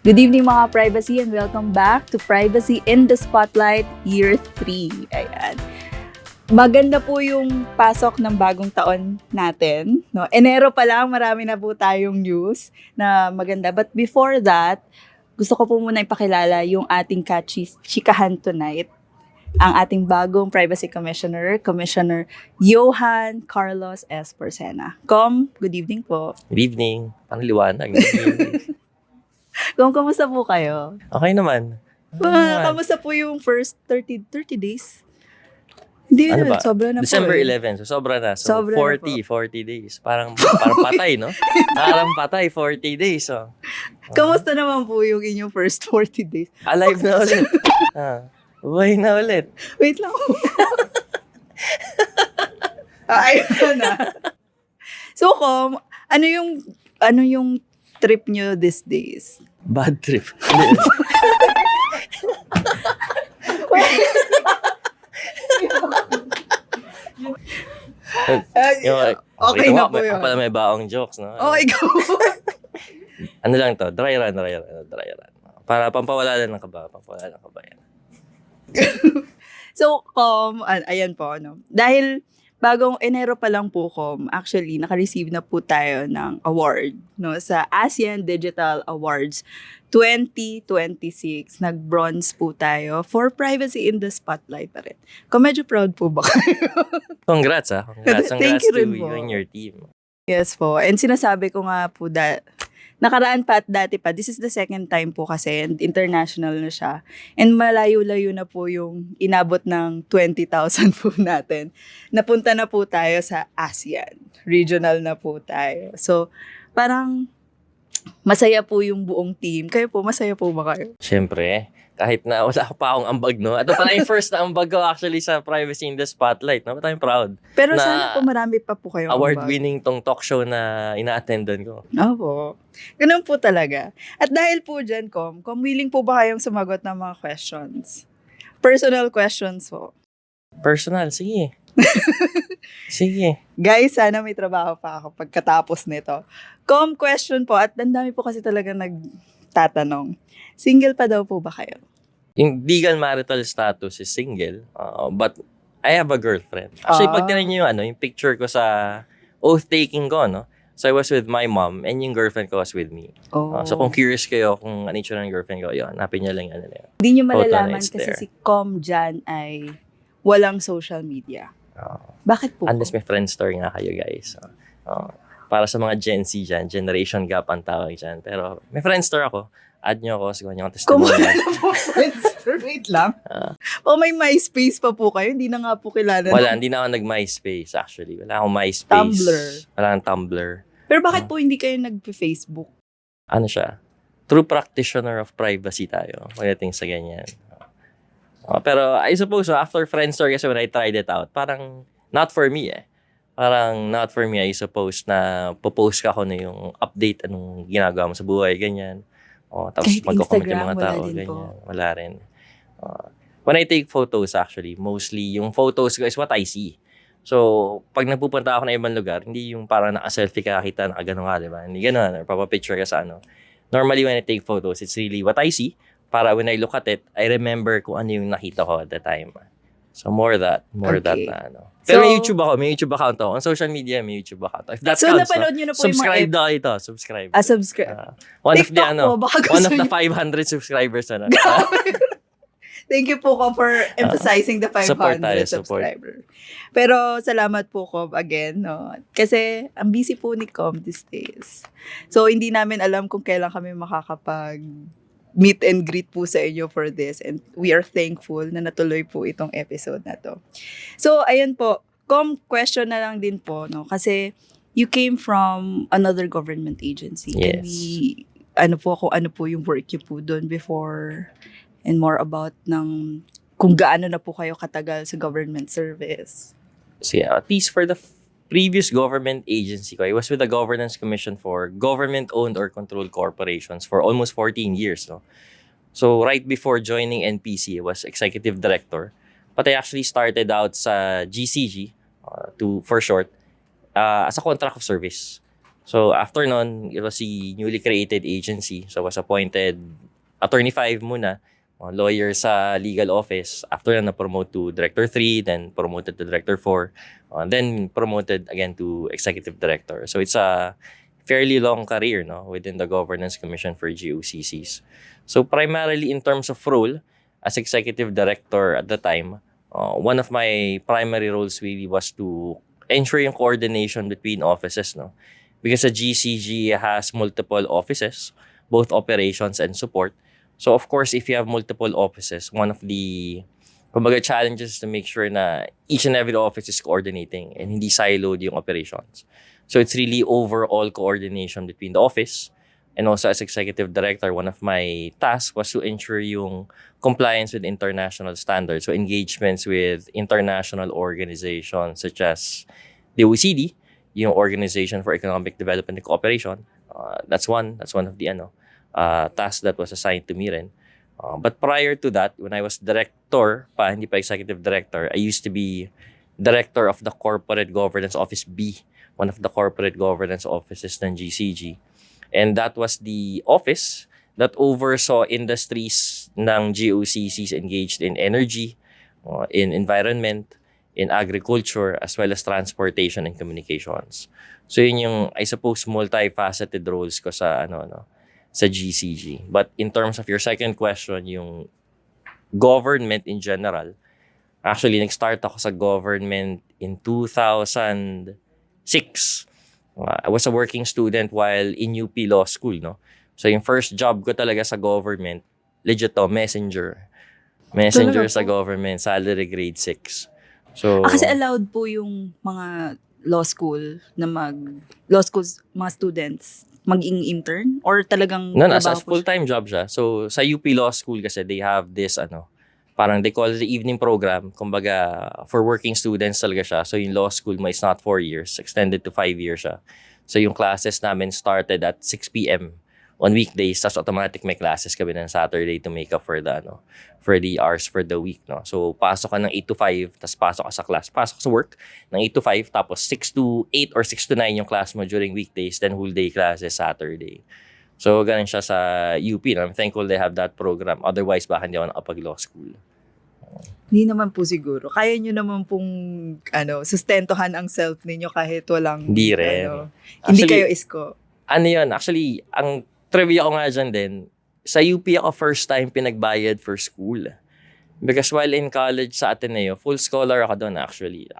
Good evening mga privacy and welcome back to Privacy in the Spotlight Year 3. Ayan. Maganda po yung pasok ng bagong taon natin. No? Enero pa lang, marami na po tayong news na maganda. But before that, gusto ko po muna ipakilala yung ating chikahan tonight. Ang ating bagong Privacy Commissioner, Commissioner Johan Carlos S. Porcena. Com, good evening po. Good evening. Ang liwanag. Good evening. Kamusta po kayo? Okay naman. Kamusta po yung first 30 days? Hindi Ano naman, ba? sobra na December po. 11, so sobra na. So Sobra na 40 days. Parang patay, no? Parang patay, 40 days. So. Kamusta naman po yung inyong first 40 days? Alive na ulit. Buhay na ulit. Wait lang. Ayun na. So, Com, ano yung trip nyo these days? Bad trip. Okay na po yun. Pala may baong jokes, no? Oh, ikaw. Ano lang to? Dry run. Para pampawala lang ng kaba. Yan. So, Com, ayan po, no? Dahil bagong Enero pa lang po, Com, actually, naka-receive na po tayo ng award, no? Sa ASEAN Digital Awards 2026. Nag-bronze po tayo for Privacy in the Spotlight pa rin. Com, medyo proud po ba kayo? Congrats, ha? Congrats Thank you to rin you po. and your team. Yes po. And sinasabi ko nga po nakaraan pa at dati pa, this is the second time po kasi and international na siya. And malayo-layo na po yung inabot ng 20,000 po natin. Napunta na po tayo sa ASEAN. Regional na po tayo. So, parang masaya po yung buong team. Kayo po, masaya po ba kayo? Siyempre, kahit na wala pa akong ambag, no? Ito pala yung first na ambag ko actually sa Privacy in the Spotlight, no? But I'm proud. Pero Na sana po marami pa po kayo. Award-winning tong talk show na ina-attendan ko. Opo. Ganun po talaga. At dahil po dyan, Com, willing po ba kayong sumagot ng mga questions? Personal questions po. Personal, sige. Sige. Guys, sana may trabaho pa ako pagkatapos nito. Question po, at ang dami po kasi talaga nagtatanong. Single pa daw po ba kayo? Yung legal marital status is single, but I have a girlfriend. Actually, pag tinan niyo yung picture ko sa oath-taking ko, no? So, I was with my mom and yung girlfriend ko was with me. So, kung curious kayo kung ano yung ng girlfriend ko, yun, hanapin niyo lang ano na yun. Hindi nyo Photo malalaman na it's kasi there. si Com dyan ay walang social media. Bakit po? Unless may Friendster nga kayo, guys. Para sa mga Gen Z dyan, generation gap ang tawag dyan. Pero may Friendster ako. Add nyo ako, siguro nyo akong testimonial. Kung wala po Friendster, wait lang. May MySpace pa po kayo, hindi na nga po kilala. Wala, hindi na ako nag-MySpace actually. Wala akong MySpace. Tumblr. Wala akong Tumblr. Pero bakit po hindi kayo nag-Facebook? Ano siya? True practitioner of privacy tayo. Pagdating sa ganyan. Pero I suppose, after Friendster kasi when I tried it out, parang not for me eh. Parang not for me, I suppose, na popost ka ako na yung update anong ginagawa mo sa buhay, ganyan. Tapos Kahit magko-comment yung Instagram, mga wala tao, din ganyan. po. Wala rin. When I take photos actually, mostly yung photos ko is what I see. So, pag nagpupunta ako na ibang lugar, hindi yung parang naka-selfie ka, kita, nakagano ka, di ba? Hindi gano'n, or papapicture ka sa ano. Normally, when I take photos, it's really what I see. Para when I look at it, I remember kung ano yung nakita ko at the time. So, more that na ano. Pero may YouTube ako, may YouTube account ako. On social media, may YouTube account. If that So, counts, napanood nyo na po subscribe yung daw ito. Subscribe. subscribe. One of the, TikTok po, baka gusto one of the nyo- 500 subscribers na. Thank you po, Com, for emphasizing the 500 Support tayo, support. subscriber. Pero salamat po, Com, again. No? Kasi ang busy po ni Com these days. So, hindi namin alam kung kailan kami makakapag meet and greet po sa inyo for this. And we are thankful na natuloy po itong episode na to. So, ayan po. Com, question na lang din po. No? Kasi you came from another government agency. Can Yes. we, kung ano po yung work niyo po doon before and more about kung gaano na po kayo katagal sa government service. So yeah, at least for the previous government agency ko, I was with the Governance Commission for government-owned or controlled corporations for almost 14 years. No? So right before joining NPC, I was executive director. But I actually started out sa GCG, for short, as a contract of service. So after nun, it was the newly created agency. So I was appointed Attorney 5 muna, lawyer sa legal office. After na promote to Director 3, then promoted to Director 4, then promoted again to Executive Director. So it's a fairly long career, no, within the Governance Commission for GOCCs. So primarily in terms of role, as Executive Director at the time, one of my primary roles really was to ensure yung coordination between offices, no? Because the GCG has multiple offices, both operations and support. So of course, if you have multiple offices, one of the kumbaga challenges is to make sure na each and every office is coordinating and hindi siloed yung operations. So it's really overall coordination between the office. And also as Executive Director, one of my tasks was to ensure yung compliance with international standards. So engagements with international organizations such as the OECD, yung Organization for Economic Development and Cooperation. That's one of the tasks that was assigned to me rin. But prior to that, when I was director pa, hindi pa executive director, I used to be director of the Corporate Governance Office B, one of the corporate governance offices ng GCG. And that was the office that oversaw industries ng GOCCs engaged in energy, in environment, in agriculture, as well as transportation and communications. So yun yung, I suppose, multifaceted roles ko sa sa GCG. But in terms of your second question, yung government in general, actually, nag-start ako sa government in 2006. I was a working student while in UP Law School, no? So yung first job ko talaga sa government, legit to, messenger. Messenger sa government, salary grade 6. So, kasi allowed po yung mga mga students maging intern or talagang no, as trabaho po full-time job siya. So sa UP Law School kasi they have this parang they call it the evening program. Kumbaga for working students talaga siya. So yung law school mo is not 4 years, extended to 5 years siya. So yung classes namin started at 6 p.m. on weekdays, tas automatic may classes kami ng Saturday to make up for the hours for the week, no? So pasok ka ng 8 to 5, tas pasok ka sa class, pasok sa work ng 8 to 5, tapos 6 to 8 or 6 to 9 yung class mo during weekdays, then whole day classes Saturday. So ganun siya sa UP, no? I'm thankful they have that program. Otherwise, baka hindi ako nakapag-law school. Hindi naman po siguro. Kaya nyo naman pong sustentuhan ang self ninyo kahit walang Hindi rin. Hindi Actually, kayo isko. Yun? Actually, ang trivia ko nga dyan din, sa UP ako first time pinagbayad for school. Because while in college sa Ateneo, full scholar ako doon actually.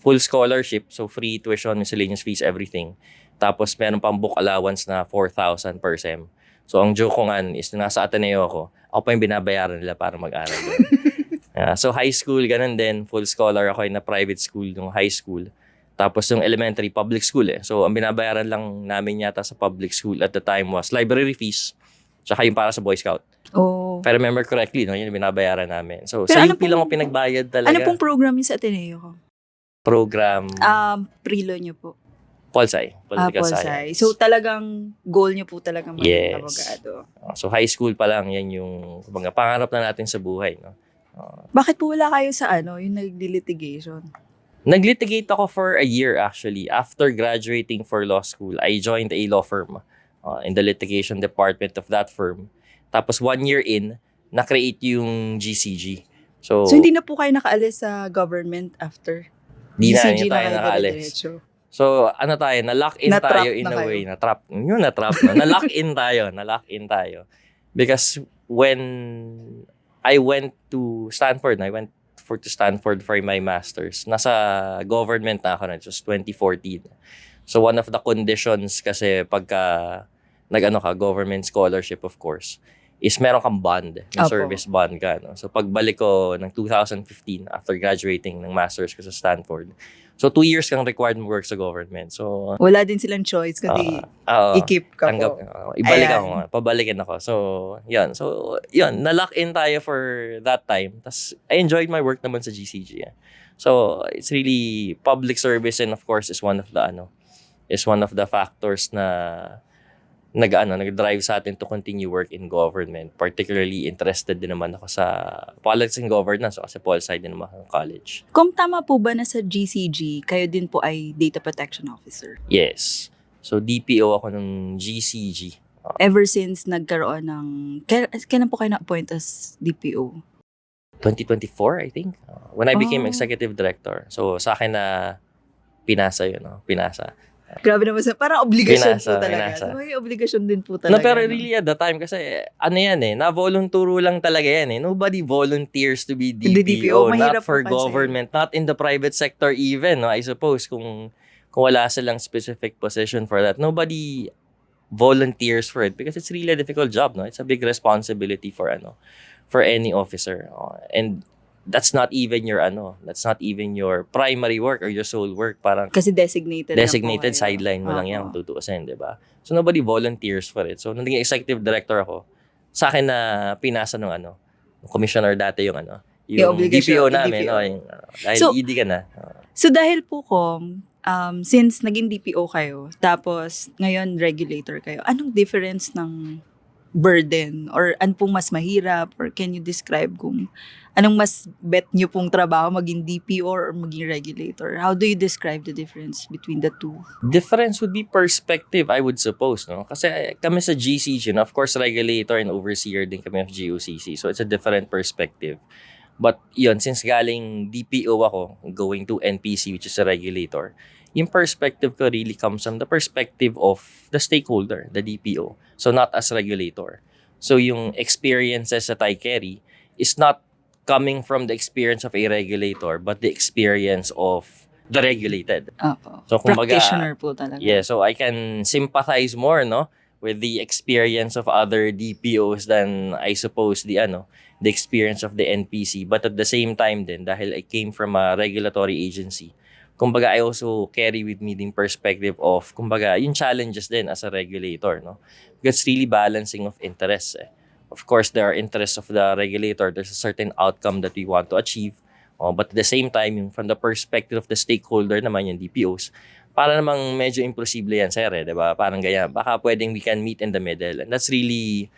Full scholarship, so free tuition, miscellaneous fees, everything. Tapos meron pang book allowance na 4,000 per sem. So ang joke ko nga is nasa Ateneo ako pa yung binabayaran nila para mag-aral doon. So high school, ganun din. Full scholar ako na private school nung high school. Tapos yung elementary, public school eh. So ang binabayaran lang namin yata sa public school at the time was library fees, tsaka yung para sa Boy Scout. Oh. If I remember correctly, no, yun yung binabayaran namin. So Pero sa UP lang ako pinagbayad talaga. Ano pong program yun sa Ateneo ko? Program? Prilo nyo po. Pol-Sci. Political Pol-Sci. Science. So talagang goal nyo po talaga maging abogado. So high school pa lang, yan yung pangarap na natin sa buhay. No? Bakit po wala kayo sa yung nag-litigation? Nag-litigate ako for a year actually. After graduating for law school, I joined a law firm in the litigation department of that firm. Tapos 1 year in, na-create yung GCG. So hindi na po kayo nakaalis sa government after? Di na GCG tayo kayo nakaalis. diretso? So tayo, na-lock in Na-trap tayo in na a kayo. way. Na-trap. Yun, na-trap. No? Na-lock in tayo. Because when I went to Stanford, to Stanford for my master's. Nasa government na ako na. It was 2014. So one of the conditions kasi pagka government scholarship of course, is meron kang bond. May service bond ka. No? So pagbalik ko ng 2015 after graduating ng master's ko sa Stanford. So 2 years kang required mo work sa government. So wala din silang choice kundi i-keep ka po. Ibalik ako. Pabalikin ako. So, yun. Na-lock in tayo for that time. Tas I enjoyed my work naman sa GCG. So, it's really public service and of course is one of the factors na nag-drive sa atin to continue work in government. Particularly interested din naman ako sa politics and governance kasi pol-sci din naman ng college. Kung tama po ba na sa GCG, kayo din po ay data protection officer? Yes. So, DPO ako ng GCG. Ever since nagkaroon ng... Kailan po kayo na-appoint as DPO? 2024, I think. When I became Oh. executive director. So, sa akin na pinasa yun. No? Pinasa. Grabe naman parang obligasyon po talaga. Pinasa. So, may obligasyon din po No, talaga. pero really at the time kasi ano yan na-volunturo lang talaga yan Nobody volunteers to be DPO, mahirap not for po kasi. government, not in the private sector even, no? I suppose kung wala silang specific position for that, nobody volunteers for it because it's really a difficult job, no? It's a big responsibility for any officer. And that's not even your primary work or your sole work, parang Kasi designated sideline mo lang yan, tutuusin, di ba? So, nobody volunteers for it. So, nung naging executive director ako, sa akin na pinasa ng commissioner dati yung Yung DPO obligation, namin, DPO. dahil So, ED ka na. So dahil po since naging DPO kayo, tapos ngayon regulator kayo, anong difference ng burden? Or ano pong mas mahirap? Or can you describe kung anong mas bet nyo pong trabaho maging DPO or maging regulator? How do you describe the difference between the two? Difference would be perspective, I would suppose, no? Kasi kami sa GCG, no? Of course, regulator and overseer din kami of GOCC. So, it's a different perspective. But yun, since galing DPO ako, going to NPC, which is a regulator, yung perspective ko really comes from the perspective of the stakeholder, the DPO. So, not as regulator. So, yung experiences that I carry is not coming from the experience of a regulator, but the experience of the regulated. Opo. So, kumbaga, Practitioner po talaga. yeah, so I can sympathize more, no, with the experience of other DPOs than I suppose the experience of the NPC. But at the same time din, dahil I came from a regulatory agency, kumbaga I also carry with me the perspective of, kumbaga, yung challenges din as a regulator, no? Because it's really balancing of interests. Of course, there are interests of the regulator. There's a certain outcome that we want to achieve. But at the same time, yung from the perspective of the stakeholder naman, yung DPOs, para namang medyo imposible yan, sir, diba? Parang ganyan. Baka pwedeng we can meet in the middle. And that's really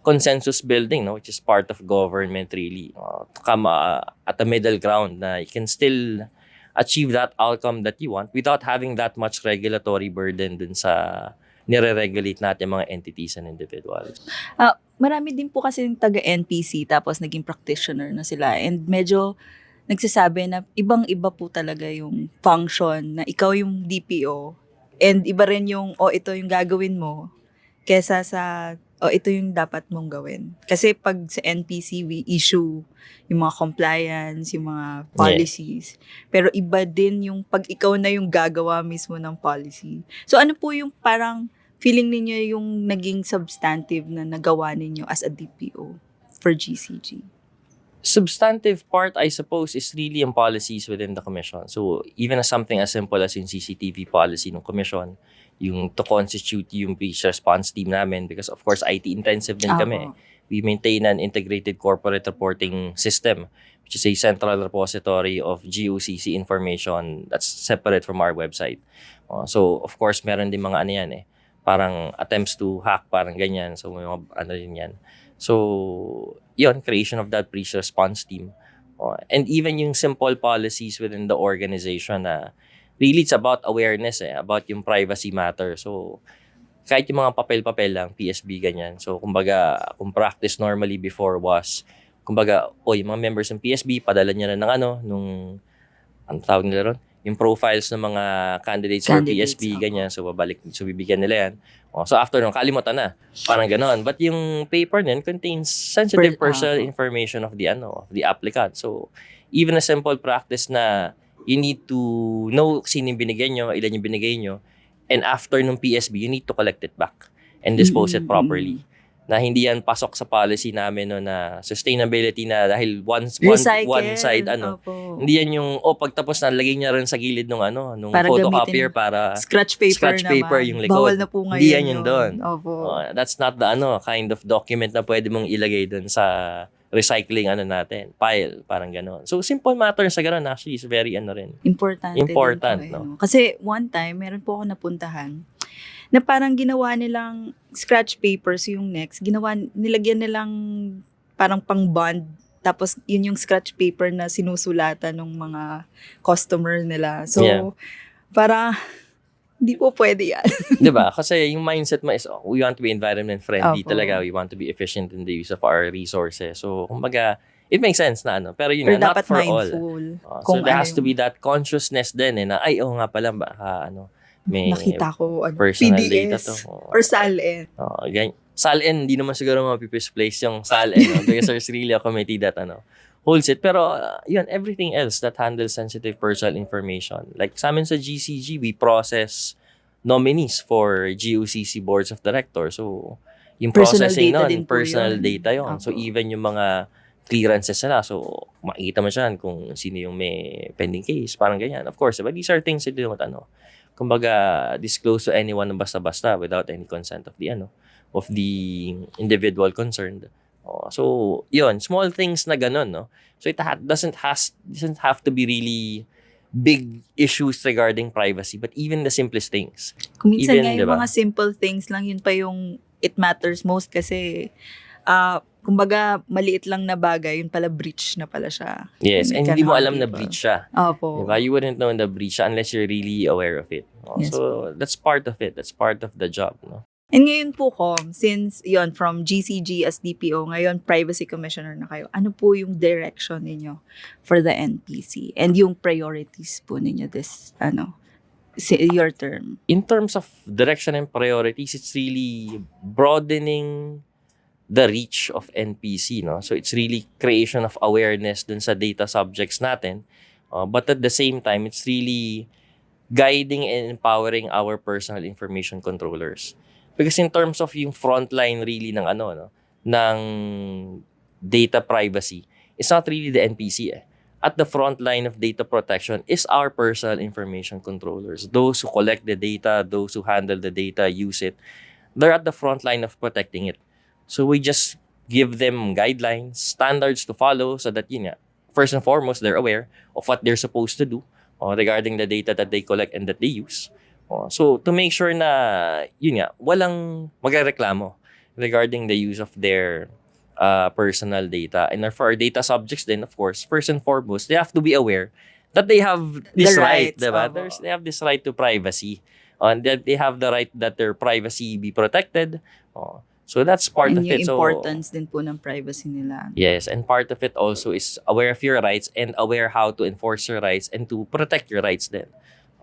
consensus building, no? Which is part of government, really. To come at a middle ground na you can still achieve that outcome that you want without having that much regulatory burden dun sa nire-regulate natin mga entities and individuals. Marami din po kasi yung taga-NPC tapos naging practitioner na sila. And medyo nagsasabi na ibang-iba po talaga yung function na ikaw yung DPO and iba rin yung, ito yung gagawin mo kesa sa, ito yung dapat mong gawin. Kasi pag sa NPC, we issue yung mga compliance, yung mga policies. Pero iba din yung pag ikaw na yung gagawa mismo ng policy. So ano po yung parang feeling ninyo yung naging substantive na nagawa ninyo as a DPO for GCG? Substantive part, I suppose, is really yung policies within the commission. So, even as something as simple as yung CCTV policy ng commission, yung to constitute yung breach response team namin, because of course, IT-intensive din kami. We maintain an integrated corporate reporting system, which is a central repository of GOCC information that's separate from our website. So, of course, meron din mga parang attempts to hack, parang ganyan. So, may mga din yan. So, yun, creation of that breach response team. And even yung simple policies within the organization na really it's about awareness about yung privacy matter. So, kahit yung mga papel-papel lang, PSB, ganyan. So, kumbaga, kung practice normally before was, kumbaga, yung mga members ng PSB, padala niya na ng nung, ang tawag nila ron? Yung profiles ng mga candidates for PSB, ganyan. So, bibigyan nila yan. So, after nung, kalimutan na. Parang ganon. But yung paper nin contains sensitive personal information of the applicant. So, even a simple practice na you need to know sino yung binigay nyo, ilan yung binigay nyo, and after nung PSB, you need to collect it back and dispose it properly. Na hindi yan pasok sa policy namin na sustainability na dahil one side hindi yan yung pagtapos na lagay niya rin sa gilid nung para photocopier para scratch paper yung likod. Bawal na po ngayon. Hindi yan yun doon. That's not the kind of document na pwede mong ilagay doon sa recycling natin, pile, parang gano'n. So, simple matter sa gano'n actually is very rin. Important, no? Kasi one time, meron po ako napuntahan na parang ginawa nilang scratch papers yung next. Nilagyan nilang parang pang bond. Tapos, yun yung scratch paper na sinusulatan ng mga customer nila. So, parang Hindi po pwede yan. Di ba? Kasi yung mindset mo is, we want to be environment friendly Opo. talaga. We want to be efficient in the use of our resources. So, kumbaga, it makes sense na ano. Pero yun Pero nga, not dapat for all. mindful. So, there ano has to be that consciousness din na, ay, nga pala, baka, may nakita ko, personal PDS, data to. or SALN. SALN, hindi naman siguro mapipisplace yung SALN, because there's really a committee that, holds it. Pero, yun, everything else that handles sensitive personal information. Like, sa amin sa GCG, we process nominees for GOCC boards of directors. So, yung Personal processing data nun, din po personal yun. data yun. So, Opo. even yung mga clearances nila. So, makikita mo siya kung sino yung may pending case. Parang ganyan. Of course, but these are things that you don't, kumbaga, disclose to anyone ng basta-basta without any consent of the individual concerned. So, yun, small things na ganun, no? So, it doesn't have to be really big issues regarding privacy, but even the simplest things. Kung minsan Even, nga yung diba? mga simple things lang, yun pa yung it matters most kasi kumbaga maliit lang na bagay, yun pala breach na pala siya. Yes, and It can hindi mo harm alam na people. breach siya. Opo. Diba? You wouldn't know na breach siya unless you're really aware of it. Yes. So, that's part of it. That's part of the job, no? And ngayon po, since yon from GCG as DPO, ngayon Privacy Commissioner na kayo, ano po yung direction ninyo for the NPC? And yung priorities po ninyo your term? In terms of direction and priorities, it's really broadening the reach of NPC, no? So it's really creation of awareness dun sa data subjects natin. But at the same time, it's really guiding and empowering our personal information controllers. Because in terms of yung frontline really ng ng data privacy, it's not really the NPC. At the front line of data protection is our personal information controllers. Those who collect the data, those who handle the data, use it. They're at the front line of protecting it. So we just give them guidelines, standards to follow so that, first and foremost, they're aware of what they're supposed to do regarding the data that they collect and that they use. So to make sure na, walang magreklamo regarding the use of their personal data. And for our data subjects then, of course, first and foremost, they have to be aware that they have this The right, rights, diba? opo. They have this right to privacy. And that they have the right that their privacy be protected. So that's part And of yung it. So, importance din po ng privacy nila. yes, and part of it also is aware of your rights and aware how to enforce your rights and to protect your rights then,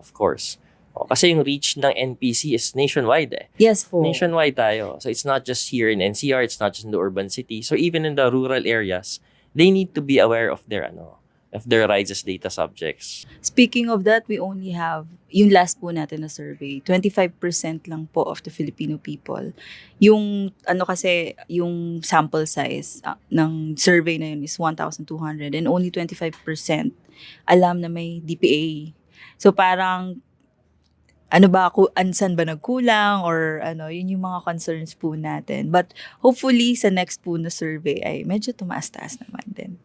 of course. Kasi yung reach ng NPC is nationwide. Yes po. Nationwide tayo. So it's not just here in NCR, it's not just in the urban city. So even in the rural areas, they need to be aware of their rights as data subjects. Speaking of that, we only have, yung last po natin na survey, 25% lang po of the Filipino people. Yung, kasi, yung sample size ng survey na yun is 1,200 and only 25% alam na may DPA. So parang, ansan ba nagkulang or yun yung mga concerns po natin. But hopefully sa next po na survey ay medyo tumaas-taas naman din.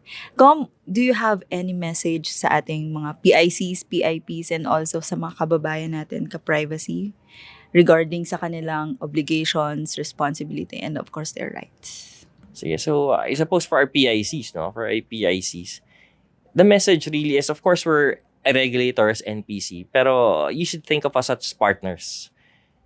Do you have any message sa ating mga PICs, PIPs and also sa mga kababayan natin ka-privacy regarding sa kanilang obligations, responsibility, and of course their rights? Sige, so I suppose for our PICs, the message really is, of course, we're a regulator as NPC, pero you should think of us as partners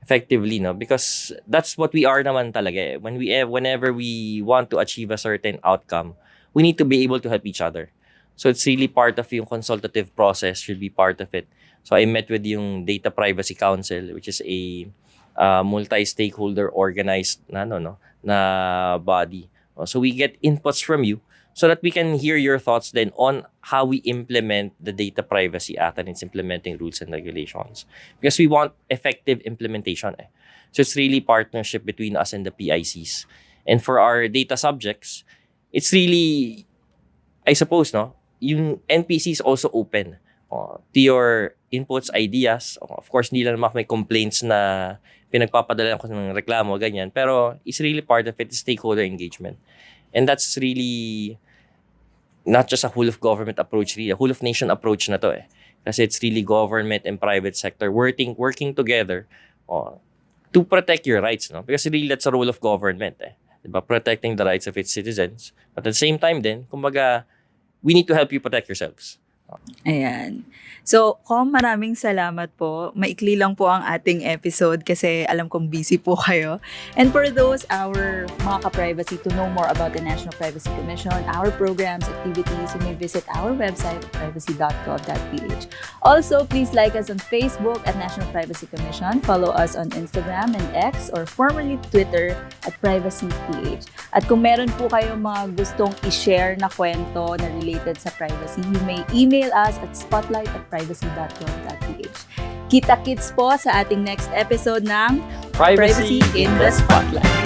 effectively, because that's what we are naman talaga. Whenever we want to achieve a certain outcome, we need to be able to help each other. So it's really part of yung consultative process, should be part of it. So I met with yung Data Privacy Council, which is a multi-stakeholder organized na body. So we get inputs from you so that we can hear your thoughts then on how we implement the Data Privacy Act and its implementing rules and regulations. Because we want effective implementation. So it's really partnership between us and the PICs. And for our data subjects, it's really, I suppose, yung NPC is also open to your inputs, ideas. Of course, hindi lang naman may complaints na pinagpapadala ko ng reklamo, ganyan. Pero it's really part of it, stakeholder engagement. And that's really not just a whole of government approach, really a whole of nation approach na to Kasi it's really government and private sector working together to protect your rights, Because really that's a role of government, Diba? Protecting the rights of its citizens. But at the same time then, kumbaga, we need to help you protect yourselves. Ayan. So, Kom, maraming salamat po. Maikli lang po ang ating episode kasi alam kong busy po kayo. And for those, our mga ka-privacy, to know more about the National Privacy Commission, our programs, activities, you may visit our website at privacy.gov.ph. Also, please like us on Facebook at National Privacy Commission. Follow us on Instagram and X or formerly Twitter at PrivacyPH. At kung meron po kayong mga gustong i-share na kwento na related sa privacy, you may email us at spotlight@privacy.gov.ph. Kita-kits po sa ating next episode ng Privacy in the Spotlight.